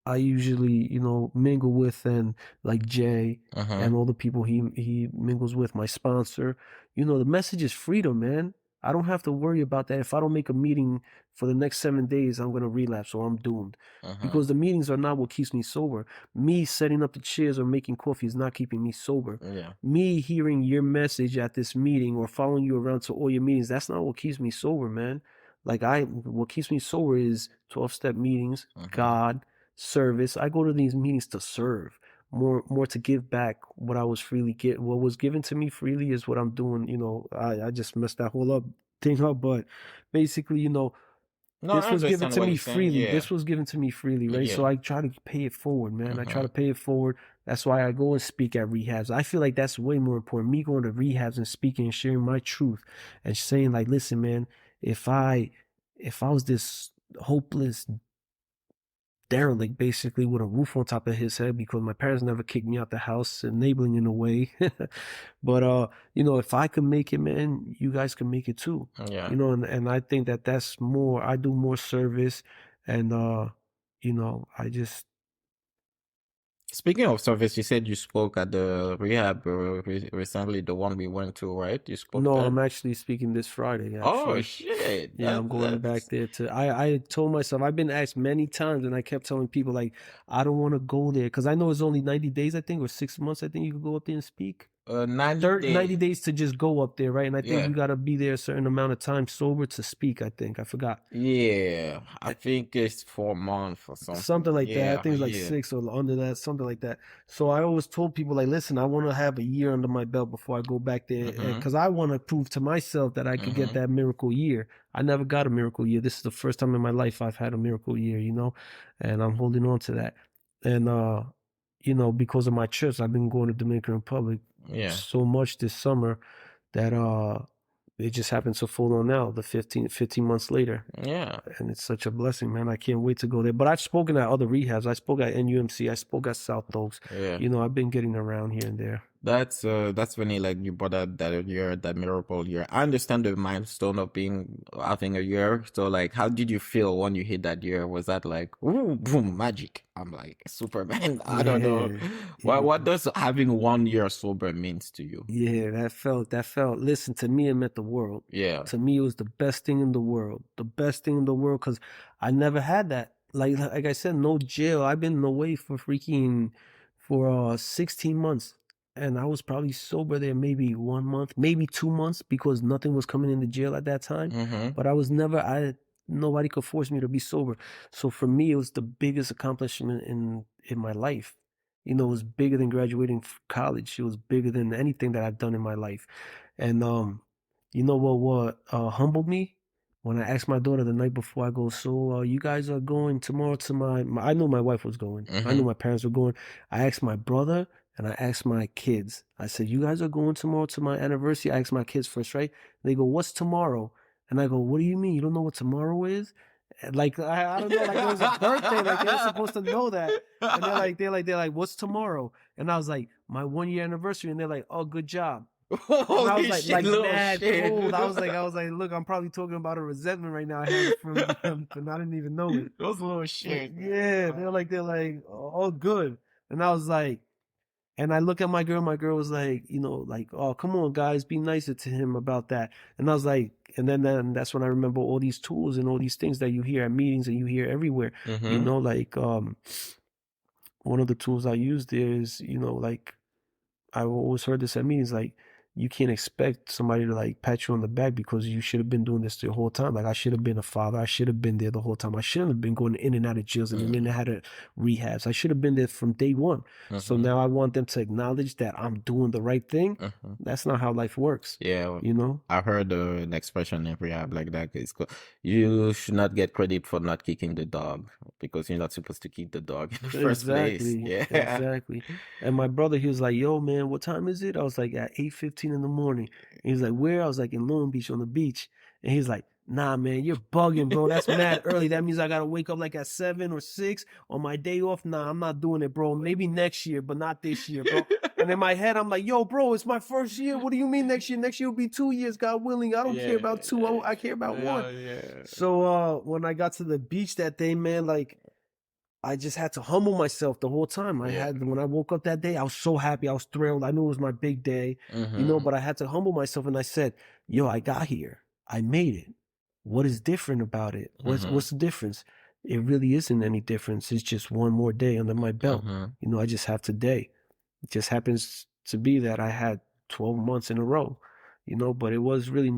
I usually, you know, mingle with and like Jay and Mm-hmm. all the people he mingles with, my sponsor. You know, the message is freedom, man. I don't have to worry about that. If I don't make a meeting for the next 7 days, I'm gonna relapse or I'm doomed. Mm-hmm. Because the meetings are not what keeps me sober. Me setting up the chairs or making coffee is not keeping me sober. Yeah. Me hearing your message at this meeting or following you around to all your meetings, that's not what keeps me sober, man. Like what keeps me sober is 12-step meetings, Mm-hmm. God, service. I go to these meetings to serve, more to give back what I was freely get. What was given to me freely is what I'm doing. You know, I just messed that whole up thing up, but basically, you know, No, this I was given understand to what me you're saying. freely. Yeah. This was given to me freely, right? So Yeah. I try to pay it forward, man. I try to Mm-hmm. pay it forward. That's why I go and speak at rehabs. I feel like that's way more important. Me going to rehabs and speaking and sharing my truth and saying like, listen, man, if I if I was this hopeless derelict basically with a roof on top of his head because my parents never kicked me out the house, enabling in a way. But you know, if I can make it, man, you guys can make it too. Yeah. You know, and I think that that's more. I do more service, and you know, I just Speaking of service, you said you spoke at the rehab recently, the one we went to, right? You spoke no. there? I'm actually speaking this Friday. Oh Actually, shit. yeah, I'm going back there to. I told myself I've been asked many times, and I kept telling people like I don't want to go there because I know it's only 90 days, I think, or 6 months. I think you could go up there and speak. 90 30, 90 days. days to just go up there, right? And I think Yeah. you got to be there a certain amount of time sober to speak. I think I forgot. Yeah. I Eh, think it's 4 months or something. something like that. I Yeah, think it's like yeah. 6 or under that, something like that. So I always told people like, listen, I want to have a year under my belt before I go back there Mm-hmm. because I want to prove to myself that I could get Mm-hmm. that miracle year. I never got a miracle year. This is the first time in my life I've had a miracle year, you know, and I'm holding on to that. And you know, because of my trips, I've been going to Dominican Republic Yeah. so much this summer that it just happened to fall on now, the 15 months later. Yeah. And it's such a blessing, man. I can't wait to go there. But I've spoken at other rehabs. I spoke at NUMC. I spoke at South Oaks. Yeah. I've been getting around here and there. That's funny, like you brought up that year, that miracle year. I understand the milestone of having a year. So like how did you feel when you hit that year? Was that like ooh boom magic? I'm like Superman. I don't know. Yeah. What Yeah. does having 1 year sober means to you? Yeah, that felt, listen, to me, it meant the world. Yeah. To me, it was the best thing in the world. The best thing in the world, because I never had that. Like I said, no jail. I've been away for 16 months. And I was probably sober there maybe 1 month, maybe 2 months, because nothing was coming into jail at that time. Mm-hmm. But nobody could force me to be sober. So for me, it was the biggest accomplishment in my life. It was bigger than graduating college. It was bigger than anything that I've done in my life. And you know what humbled me? When I asked my daughter the night before, I go, so you guys are going tomorrow to I knew my wife was going. I knew Mm-hmm. my parents were going. I asked my brother and I asked my kids. I said, you guys are going tomorrow to my anniversary? I asked my kids first, right? They go, what's tomorrow? And I go, what do you mean? You don't know what tomorrow is? Like I don't know, like it was a birthday, like they're supposed to know that. And they're like, what's tomorrow? And I was like, my 1 year anniversary. And they're like, oh, good job. And I was Holy like, shit, little mad shit. cold. I was like, look, I'm probably talking about a resentment right now I have from them, and I didn't even know it. Those little shit. Yeah, they're like, oh, good. And I was like, and I look at my girl was like, like, oh, come on, guys, be nicer to him about that. And I was like, and then that's when I remember all these tools and all these things that you hear at meetings and you hear everywhere. Mm-hmm. Like one of the tools I used is, like I've always heard this at meetings, like you can't expect somebody to like pat you on the back because you should have been doing this the whole time. Like I should have been a father. I should have been there the whole time. I shouldn't have been going in and out of jails and in and out of rehabs. I should have been there from day one. So Mm-hmm. now I want them to acknowledge that I'm doing the right thing. Mm-hmm. That's not how life works. Yeah, You know? I heard an expression in rehab like that. It's called, you should not get credit for not kicking the dog because you're not supposed to kick the dog in the first place. Exactly. Yeah. Exactly. And my brother, he was like, yo, man, what time is it? I was like, at 8:15 in the morning. He was like, where? I was like, in Long Beach on the beach. And he's like, nah, man, you're bugging, bro. That's mad early. That means I got to wake up like at 7 or 6 on my day off. Nah, I'm not doing it, bro. Maybe next year, but not this year, bro. And in my head, I'm like, yo, bro, it's my first year. What do you mean next year? Next year will be 2 years, God willing. I don't care about two. I care about one. Yeah. So when I got to the beach that day, man, like I just had to humble myself the whole time. When I woke up that day, I was so happy. I was thrilled. I knew it was my big day, Mm-hmm. but I had to humble myself and I said, yo, I got here. I made it. What is different about it? What's the difference? It really isn't any difference. It's just one more day under my belt. Mm-hmm. I just have today. It just happens to be that I had 12 months in a row, but it was really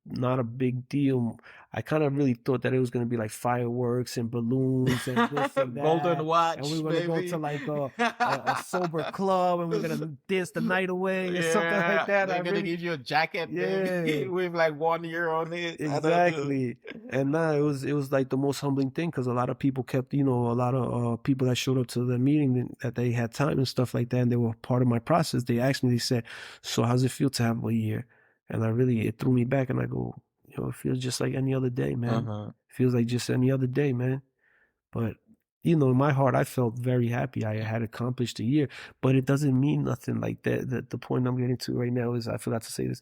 not a big deal. I kind of really thought that it was going to be like fireworks and balloons and this and that. Golden watch, and we were going to go to like a sober club and we are going to dance the night away or something like that. They're going to give you a jacket with like 1 year on it. Exactly. And it was like the most humbling thing because a lot of people kept, a lot of people that showed up to the meeting that they had time and stuff like that and they were part of my process. They asked me, they said, so how's it feel to have a year? And it threw me back and I go, it feels just like any other day, man. It feels like just any other day, man. But, in my heart, I felt very happy. I had accomplished a year, but it doesn't mean nothing like that. The point I'm getting to right now is, I forgot to say this.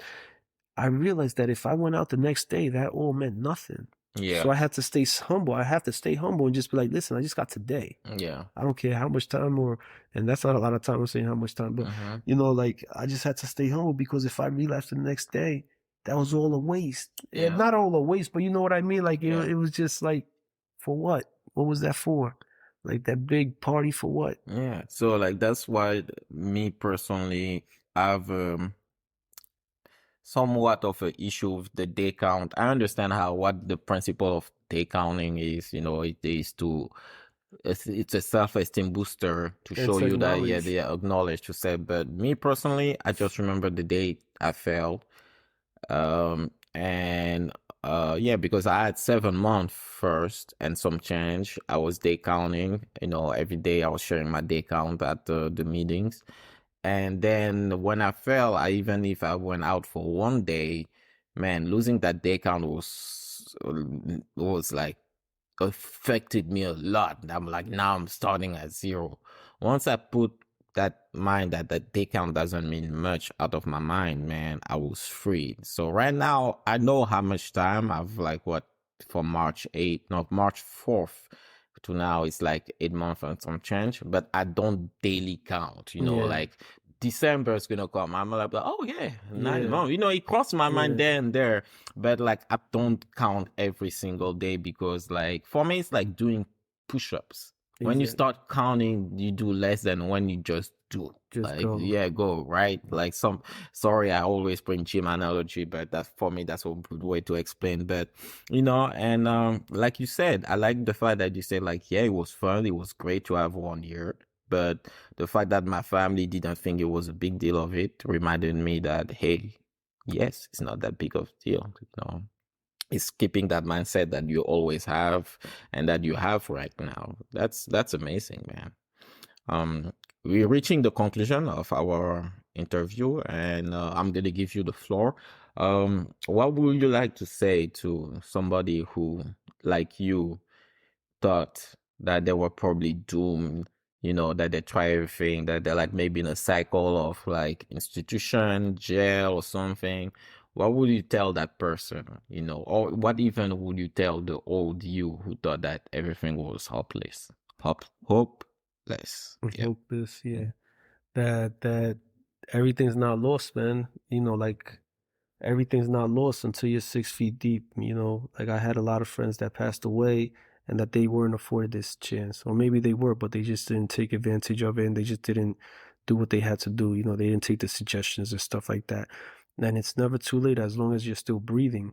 I realized that if I went out the next day, that all meant nothing. Yeah. So I had to stay humble. I have to stay humble and just be like, listen, I just got today. Yeah. I don't care how much time and that's not a lot of time. I'm saying how much time, but like I just had to stay humble because if I relapsed the next day, that was all a waste. Yeah. Not all a waste, but you know what I mean? Like it was just like, for what? What was that for? Like that big party for what? Yeah. So like that's why me personally, I've somewhat of an issue with the day count. I understand what the principle of day counting is. It is it's a self-esteem booster to show you that they acknowledge to say. But me personally, I just remember the day I failed, because I had 7 months first and some change. I was day counting. Every day I was sharing my day count at the meetings. And then when I fell, even if I went out for 1 day, man, losing that day count was like affected me a lot. I'm like, now I'm starting at zero. Once I put that mind that the day count doesn't mean much out of my mind, man, I was free. So right now, I know how much time I've like what from March 8th, no, March 4th to now, it's like 8 months and some change, but I don't daily count, Yeah. like December is gonna come. I'm like, oh yeah, 9 months. Yeah. It crossed my mind Yeah. there and there, but like I don't count every single day because like for me, it's like doing push-ups. When you Exactly. start counting, you do less than when you just do. Just Like, go. yeah, go, right? Like sorry, I always bring gym analogy, but that's for me, that's a good way to explain. But, and, like you said, I like the fact that you said like, yeah, it was fun. It was great to have 1 year. But the fact that my family didn't think it was a big deal of it reminded me that, hey, yes, it's not that big of a deal, It's keeping that mindset that you always have and that you have right now. That's amazing, man. Um, we're reaching the conclusion of our interview, and I'm gonna give you the floor. What would you like to say to somebody who, like you, thought that they were probably doomed, that they try everything, that they're like maybe in a cycle of like institution, jail or something? What would you tell that person, or what even would you tell the old you who thought that everything was hopeless? Hopeless. Yeah. Hopeless. Yeah. That everything's not lost, man. Like everything's not lost until you're 6 feet deep. Like I had a lot of friends that passed away and that they weren't afforded this chance, or maybe they were, but they just didn't take advantage of it and they just didn't do what they had to do. They didn't take the suggestions and stuff like that. And it's never too late as long as you're still breathing,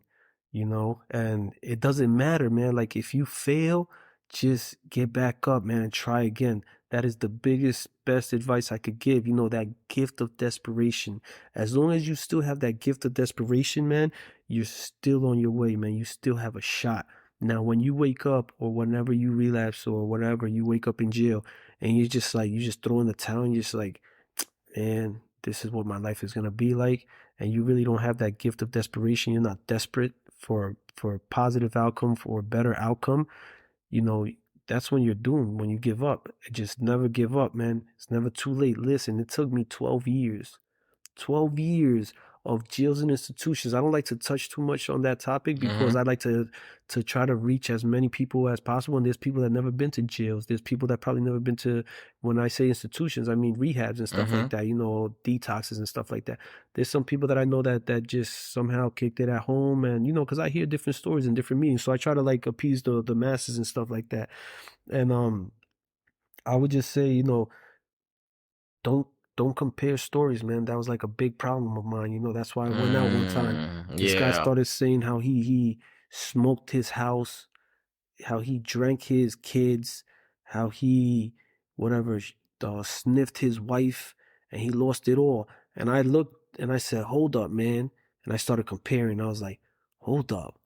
and it doesn't matter, man. Like if you fail, just get back up, man, and try again. That is the biggest, best advice I could give. That gift of desperation. As long as you still have that gift of desperation, man, you're still on your way, man. You still have a shot. Now, when you wake up or whenever you relapse or whatever, you wake up in jail and you just throw in the towel and you're just like, man, this is what my life is going to be like. And you really don't have that gift of desperation. You're not desperate for a positive outcome, for a better outcome. you know, that's when you're doomed, when you give up. Just never give up, man. It's never too late. Listen, it took me 12 years. 12 years of jails and institutions. I don't like to touch too much on that topic because Mm-hmm. I like to try to reach as many people as possible. And there's people that never been to jails. There's people that probably never been to, when I say institutions, I mean rehabs and stuff like Mm-hmm. that, detoxes and stuff like that. There's some people that I know that just somehow kicked it at home, and because I hear different stories in different meetings. So I try to like appease the masses and stuff like that. And I would just say, don't don't compare stories, man. That was like a big problem of mine. That's why I went out one time. This guy Yeah. started saying how he smoked his house, how he drank his kids, how he whatever sniffed his wife, and he lost it all. And I looked and I said, "Hold up, man!" And I started comparing. I was like, "Hold up,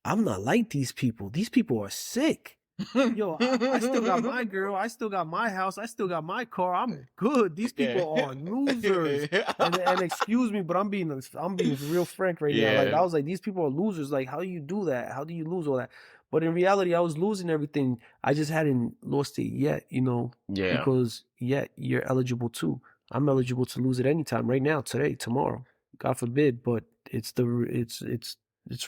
I'm not like these people. These people are sick." Yo, I still got my girl. I still got my house. I still got my car. I'm good. These Yeah. people are losers. And excuse me, but I'm being real frank right now. Like Yeah. I was like, these people are losers. Like, how do you do that? How do you lose all that? But in reality, I was losing everything. I just hadn't lost it yet, Yeah. because yet you're eligible too. I'm eligible to lose it anytime, right now, today, tomorrow. God forbid, but it's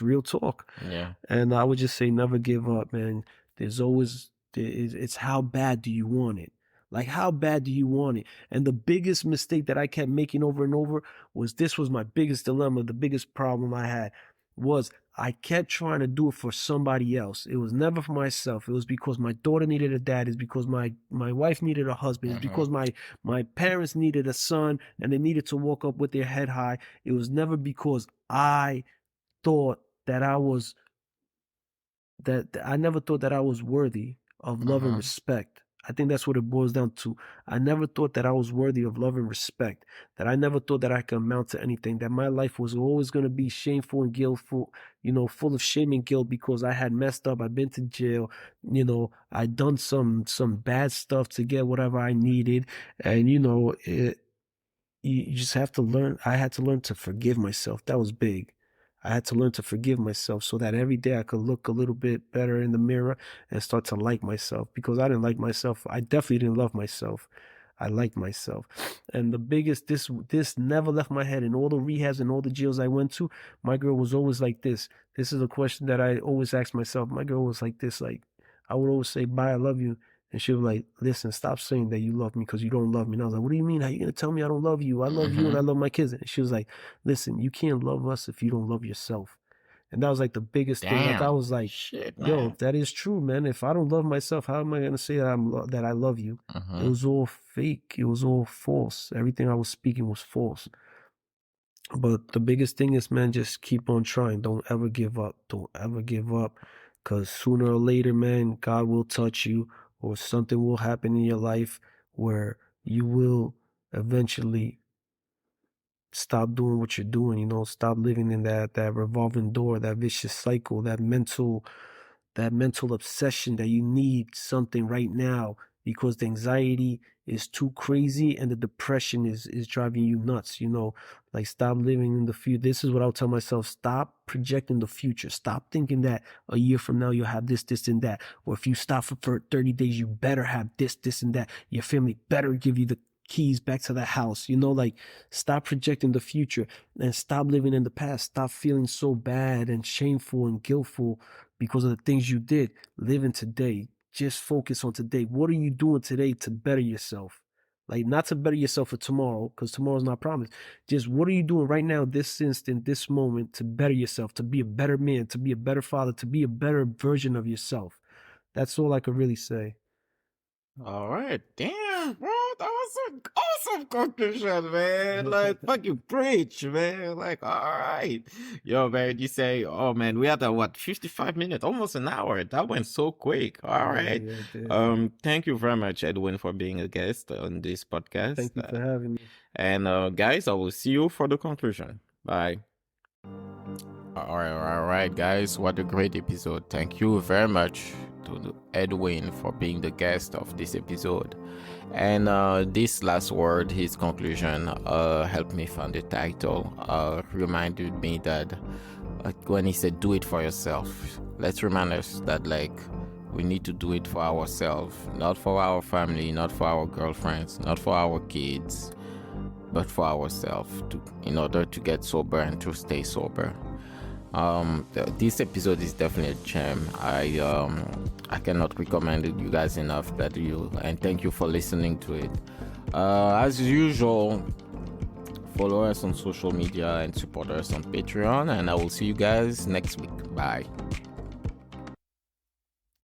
real talk. Yeah. And I would just say never give up, man. It's how bad do you want it? Like, how bad do you want it? And the biggest mistake that I kept making over and over was my biggest dilemma, the biggest problem I had was I kept trying to do it for somebody else. It was never for myself. It was because my daughter needed a dad. It's because my wife needed a husband. It's Mm-hmm. because my parents needed a son and they needed to walk up with their head high. It was never because I thought that I was that I never thought that I was worthy of love and Mm-hmm. respect. I think that's what it boils down to. I never thought that I was worthy of love and respect. That I never thought that I could amount to anything. That my life was always going to be shameful and guiltful, full of shame and guilt because I had messed up. I'd been to jail. I'd done some bad stuff to get whatever I needed, and you just have to learn. I had to learn to forgive myself. That was big. I had to learn to forgive myself so that every day I could look a little bit better in the mirror and start to like myself, because I didn't like myself. I definitely didn't love myself. I liked myself. And the biggest, this never left my head. In all the rehabs and all the jails I went to, my girl was always like this. This is a question that I always ask myself. My girl was like this, like, I would always say, bye, I love you. And she was like, listen, stop saying that you love me because you don't love me. And I was like, what do you mean? How you going to tell me I don't love you? I love you and I love my kids. And she was like, listen, you can't love us if you don't love yourself. And that was like the biggest thing. Like, I was like, Shit, yo, man. that is true, man. If I don't love myself, how am I going to say that that I love you? It was all fake. It was all false. Everything I was speaking was false. But the biggest thing is, man, just keep on trying. Don't ever give up. Don't ever give up. Because sooner or later, man, God will touch you or something will happen in your life where you will eventually stop doing what you're doing, stop living in that revolving door, that vicious cycle, that mental obsession that you need something right now because the anxiety is too crazy and the depression is driving you nuts. Like, stop living in the future. This is what I'll tell myself: stop projecting the future. Stop thinking that a year from now you'll have this and that, or if you stop for 30 days you better have this and that. Your family better give you the keys back to the house. Like, stop projecting the future and stop living in the past. Stop feeling so bad and shameful and guiltful because of the things you did. Live in today. Just focus on today. What are you doing today to better yourself? Like, not to better yourself for tomorrow, because tomorrow's not promised. Just what are you doing right now, this instant, this moment, to better yourself, to be a better man, to be a better father, to be a better version of yourself? That's all I could really say. All right, damn, bro, that was an awesome conclusion, man. Like, fucking preach, man. Like, all right, yo, man. You say, oh man, we had a 55 minutes, almost an hour. That went so quick. All right. Yeah. Thank you very much, Edwin, for being a guest on this podcast. Thank you for having me. And guys, I will see you for the conclusion. Bye. All right, guys. What a great episode. Thank you very much to Edwin for being the guest of this episode. And this last word, his conclusion, helped me find the title. Reminded me that when he said, do it for yourself, let's remind us that, like, we need to do it for ourselves, not for our family, not for our girlfriends, not for our kids, but for ourselves, in order to get sober and to stay sober. This episode is definitely a gem. I cannot recommend it you guys enough, and thank you for listening to it. As usual, follow us on social media and support us on Patreon, and I will see you guys next week. Bye.